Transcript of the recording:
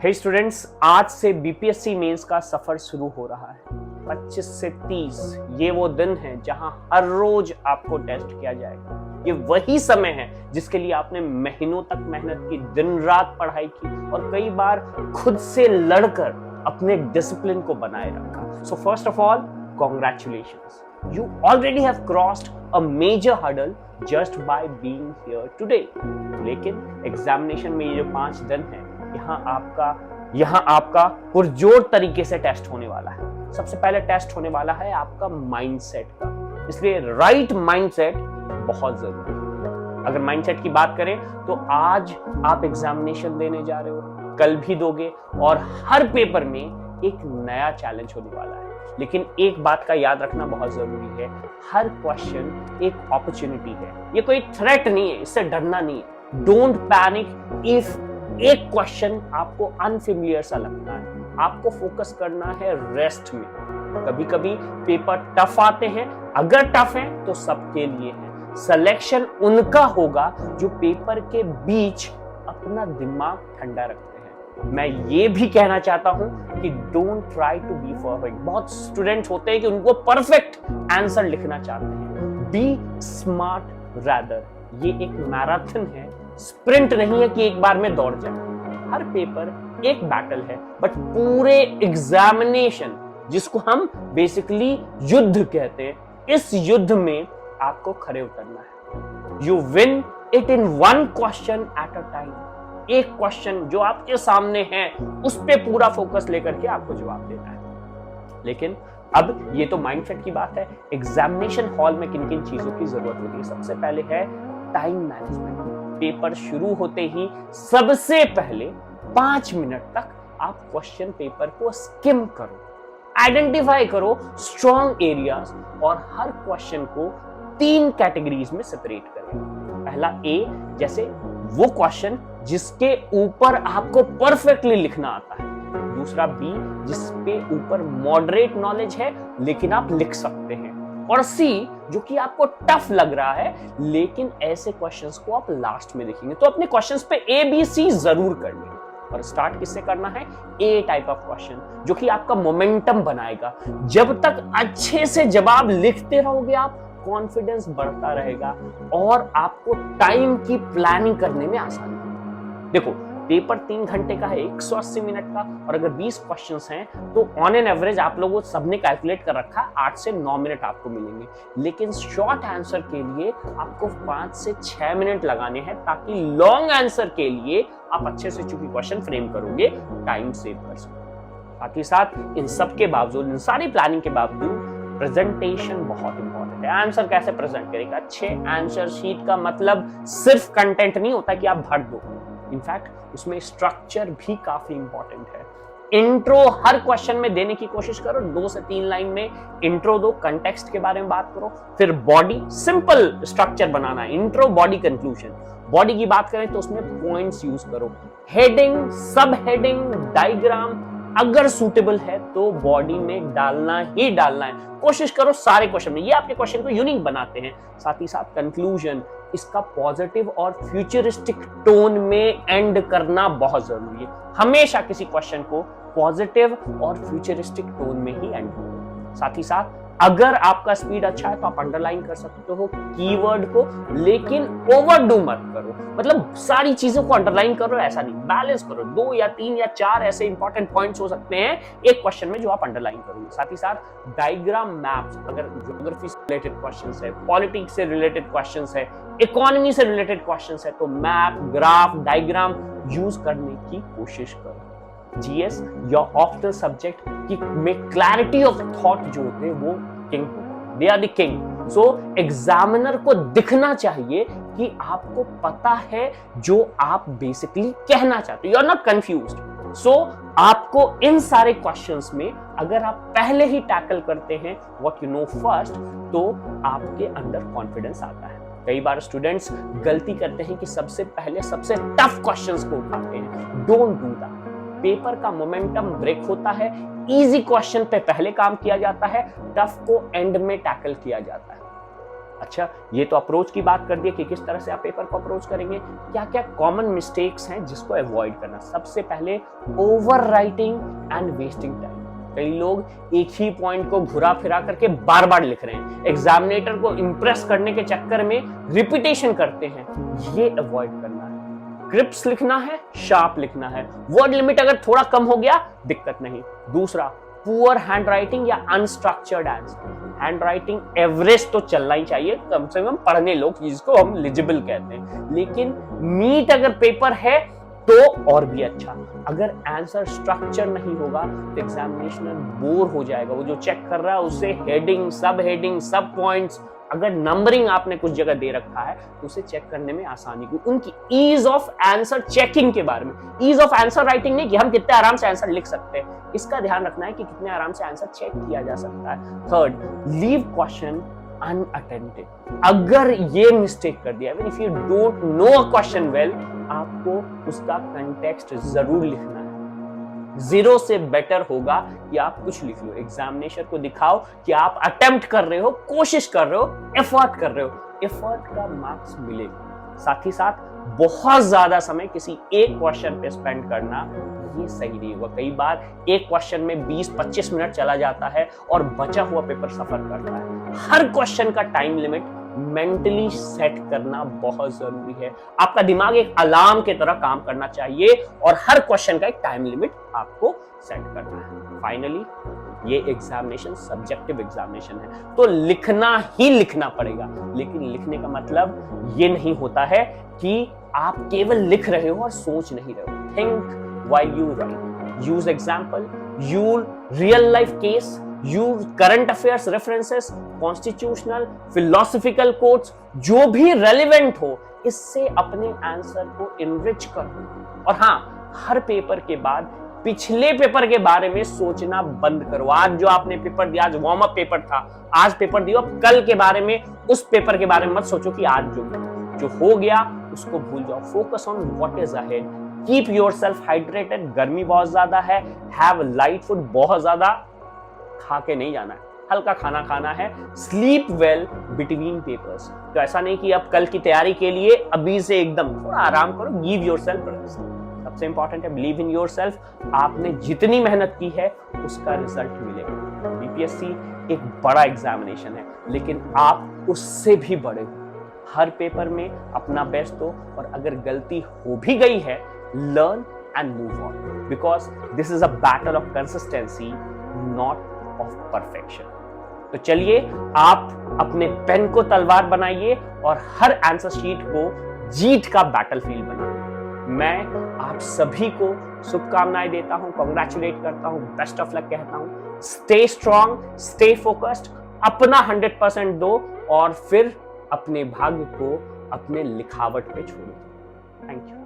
हे students, आज से BPSC mains का सफर शुरू हो रहा है। 25 से 30 ये वो दिन है जहां हर रोज आपको टेस्ट किया जाएगा। ये वही समय है जिसके लिए आपने महीनों तक मेहनत की, दिन रात पढ़ाई की और कई बार खुद से लड़कर अपने डिसिप्लिन को बनाए रखा। So first of all, congratulations, you already have crossed a major hurdle just by being here today। लेकिन एग्जामिनेशन में ये जो 5 दिन है, यहाँ आपका पुरजोर तरीके से टेस्ट होने वाला है। सबसे पहले टेस्ट होने वाला है आपका माइंडसेट का, इसलिए राइट माइंडसेट बहुत जरूरी है। अगर माइंडसेट की बात करें तो आज आप एग्जामिनेशन देने जा रहे हो, कल भी दोगे और हर पेपर में एक नया चैलेंज होने वाला है। लेकिन एक बात का याद रखना बहुत जरूरी है, हर क्वेश्चन एक अपॉर्चुनिटी है, ये कोई थ्रेट नहीं है, इससे डरना नहीं है। डोंट पैनिक इफ एक क्वेश्चन आपको अनफेमिलियर सा लगता है। आपको फोकस करना है रेस्ट में। कभी कभी पेपर टफ आते हैं, अगर टफ है तो सबके लिए है। सिलेक्शन उनका होगा जो पेपर के बीच अपना दिमाग ठंडा रखते हैं। मैं ये भी कहना चाहता हूं कि don't try to be perfect. बहुत स्टूडेंट होते हैं कि उनको परफेक्ट आंसर लिखना चाहते हैं। Be smart rather. ये एक मैराथन है, स्प्रिंट नहीं है कि एक बार में दौड़ जाए। हर पेपर एक बैटल है, बट पूरे एग्जामिनेशन, जिसको हम बेसिकली युद्ध कहते हैं, इस युद्ध में आपको खड़े उतरना है। You win it in one question at a time. एक क्वेश्चन जो आपके सामने है उस पे पूरा फोकस लेकर के आपको जवाब देना है। लेकिन अब ये तो माइंडसेट की बात है, एग्जामिनेशन हॉल में किन किन चीजों की जरूरत होती है। सबसे पहले है टाइम मैनेजमेंट। पेपर शुरू होते ही सबसे पहले 5 मिनट तक आप क्वेश्चन पेपर को स्किम करो, आइडेंटिफाई करो स्ट्रॉन्ग एरियाज और हर क्वेश्चन को 3 कैटेगरीज में सेपरेट करें। पहला ए, जैसे वो क्वेश्चन जिसके ऊपर आपको परफेक्टली लिखना आता है। दूसरा बी, जिसपे ऊपर मॉडरेट नॉलेज है लेकिन आप लिख सकते हैं। और सी, जो कि आपको टफ लग रहा है लेकिन ऐसे क्वेश्चंस को आप लास्ट में लिखेंगे। तो अपने क्वेश्चंस पे ए बी सी जरूर कर लें। और स्टार्ट किससे करना है? ए टाइप ऑफ क्वेश्चन, जो कि आपका मोमेंटम बनाएगा। जब तक अच्छे से जवाब लिखते रहोगे आप, कॉन्फिडेंस बढ़ता रहेगा और आपको टाइम की प्लानिंग करने में आसानी होगी। देखो, पेपर 3 घंटे का है, 180 मिनट का, और अगर 20 क्वेश्चंस हैं तो ऑन एन एवरेज आप लोगों सबने कैलकुलेट कर रखा है 8 से 9 मिनट आपको मिलेंगे। लेकिन शॉर्ट आंसर के लिए आपको 5 से 6 मिनट लगाने हैं, ताकि लॉन्ग आंसर के लिए आप अच्छे से चूंकि क्वेश्चन फ्रेम करोगे, टाइम सेव कर सको। साथ ही साथ इन सब के बावजूद, इन सारी प्लानिंग के बावजूद, प्रेजेंटेशन बहुत इंपॉर्टेंट है। आंसर कैसे प्रेजेंट करेगा? अच्छे आंसर शीट का मतलब सिर्फ कंटेंट नहीं होता कि आप भर दो। इनफैक्ट उसमें स्ट्रक्चर भी काफी इंपॉर्टेंट है। इंट्रो हर क्वेश्चन में देने की कोशिश करो। 2 से 3 लाइन में इंट्रो दो, कंटेक्स्ट के बारे में बात करो। फिर बॉडी, सिंपल स्ट्रक्चर बनाना है, इंट्रो बॉडी कंक्लूजन। बॉडी की बात करें तो उसमें पॉइंट्स यूज करो। हेडिंग, सब हेडिंग, डायग्राम अगर सूटेबल है तो बॉडी में डालना ही डालना है। कोशिश करो सारे क्वेश्चन में, ये आपके क्वेश्चन को यूनिक बनाते हैं। साथ ही साथ कंक्लूजन, इसका पॉजिटिव और फ्यूचरिस्टिक टोन में एंड करना बहुत जरूरी है। हमेशा किसी क्वेश्चन को पॉजिटिव और फ्यूचरिस्टिक टोन में ही एंड करो। साथ ही साथ अगर आपका स्पीड अच्छा है तो आप अंडरलाइन कर सकते हो कीवर्ड को, लेकिन ओवरडू मत करो। मतलब सारी चीजों को अंडरलाइन करो ऐसा नहीं, बैलेंस करो। 2 या 3 या 4 ऐसे इंपॉर्टेंट पॉइंट्स हो सकते हैं एक क्वेश्चन में जो आप अंडरलाइन करोगे। साथ ही साथ डायग्राम, मैप्स, अगर ज्योग्राफी से रिलेटेड क्वेश्चंस है, पॉलिटिक्स से रिलेटेड क्वेश्चंस है, इकोनॉमी से रिलेटेड क्वेश्चंस है, तो मैप, ग्राफ, डायग्राम यूज करने की कोशिश करो। जीएस या ऑप्शनल सब्जेक्ट की में क्लैरिटी ऑफ थॉट जो होते हैं वो किंग होते हैं, they are the king. So examiner को दिखना चाहिए कि आपको पता है जो आप बेसिकली कहना चाहते हो, यू आर नॉट कंफ्यूज्ड। सो आपको इन सारे क्वेश्चंस में अगर आप पहले ही टैकल करते हैं व्हाट यू नो फर्स्ट, तो आपके अंदर कॉन्फिडेंस आता है। कई बार स्टूडेंट्स गलती करते हैं कि सबसे पहले सबसे टफ क्वेश्चंस को उठाते हैं। Don't do that. पेपर का मोमेंटम ब्रेक होता है, इजी क्वेश्चन पे पहले काम किया जाता है, टफ को एंड में टैकल किया जाता है। अच्छा, ये तो अप्रोच की बात कर दी कि किस तरह से आप पेपर को अप्रोच करेंगे। क्या क्या कॉमन मिस्टेक्स हैं जिसको अवॉइड करना। सबसे पहले over writing and wasting time. कई लोग एक ही पॉइंट को घुरा फिरा करके बार बार लिख रहे हैं, एग्जामिनेटर को इंप्रेस करने के चक्कर में रिपीटेशन करते हैं, ये अवॉइड करना है। क्रिप्स लिखना है, शार्प लिखना है, वर्ड लिमिट अगर थोड़ा कम हो गया दिक्कत नहीं। दूसरा, पुअर हैंड राइटिंग या unstructured answer. Hand writing average तो चलना ही चाहिए, कम से कम पढ़ने लोग, जिसको हम लिजिबल कहते हैं, लेकिन नीट अगर पेपर है तो और भी अच्छा। अगर आंसर स्ट्रक्चर नहीं होगा तो एग्जामिनेशनर बोर हो जाएगा। वो जो चेक कर रहा है उसे हेडिंग, सब पॉइंट्स, अगर नंबरिंग आपने कुछ जगह दे रखा है तो उसे चेक करने में आसानी को, उनकी ईज ऑफ आंसर चेकिंग के बारे में, ईज ऑफ आंसर राइटिंग नहीं कि हम कितने आराम से आंसर लिख सकते हैं, इसका ध्यान रखना है कि कितने आराम से आंसर चेक किया जा सकता है। Third, leave question unattempted. अगर ये मिस्टेक कर दिया, if you don't know a question well, आपको उसका कंटेक्स्ट जरूर लिखना है। जीरो से बेटर होगा कि आप कुछ लिख लो, एग्जामिनेशन को दिखाओ कि आप अटेम्प्ट कर रहे हो, कोशिश कर रहे हो, एफर्ट कर रहे हो, एफर्ट का मार्क्स मिलेगा। साथ ही साथ बहुत ज्यादा समय किसी एक क्वेश्चन पे स्पेंड करना ये सही नहीं होगा। कई बार एक क्वेश्चन में 20-25 मिनट चला जाता है और बचा हुआ पेपर सफर करता है। हर क्वेश्चन का टाइम लिमिट मेंटली सेट करना बहुत जरूरी है। आपका दिमाग एक अलार्म की तरह काम करना चाहिए और हर क्वेश्चन का एक टाइम लिमिट आपको सेट करना है। फाइनली, ये एग्जामिनेशन सब्जेक्टिव एग्जामिनेशन है तो लिखना ही लिखना पड़ेगा, लेकिन लिखने का मतलब ये नहीं होता है कि आप केवल लिख रहे हो और सोच नहीं रहे हो। Think while you write, use example, use real life case, use current affairs references, constitutional, philosophical quotes, जो भी relevant हो, इससे अपने आंसर को enrich करो। और हाँ, हर पेपर के बाद पिछले पेपर के बारे में सोचना बंद करो। आज जो आपने पेपर दिया, आज वार्म अप पेपर था, आज पेपर दिया, कल के बारे में, उस पेपर के बारे में मत सोचो कि आज जो हो गया उसको भूल जाओ। Focus on what is ahead, keep yourself hydrated. गर्मी बहुत ज्यादा है, हैव लाइट फूड, बहुत ज्यादा खा के नहीं जाना है, हल्का खाना खाना है। Sleep well between papers. तो ऐसा नहीं कि अब कल की तैयारी के लिए अभी से एकदम, थोड़ा आराम करो, गिव योरसेल्फ रेस्ट। सबसे इंपॉर्टेंट है बिलीव इन योरसेल्फ। आपने जितनी मेहनत की है उसका रिजल्ट मिलेगा। बीपीएससी एक बड़ा एग्जामिनेशन है, लेकिन आप उससे भी बड़े हो। हर पेपर में अपना बेस्ट दो, और अगर गलती हो भी गई है, learn and move on, because this is a battle of consistency, not of perfection. तो चलिए, आप अपने पेन को तलवार बनाइए और हर आंसर शीट को जीत का बैटलफील्ड बनाइए। मैं आप सभी को शुभकामनाएं देता हूं, कांग्रेचुलेट करता हूं, बेस्ट ऑफ लक कहता हूं। स्टे स्ट्रांग, स्टे फोकस्ड, अपना 100% दो और फिर अपने भाग्य को अपने लिखावट पे छोड़ो। Thank you.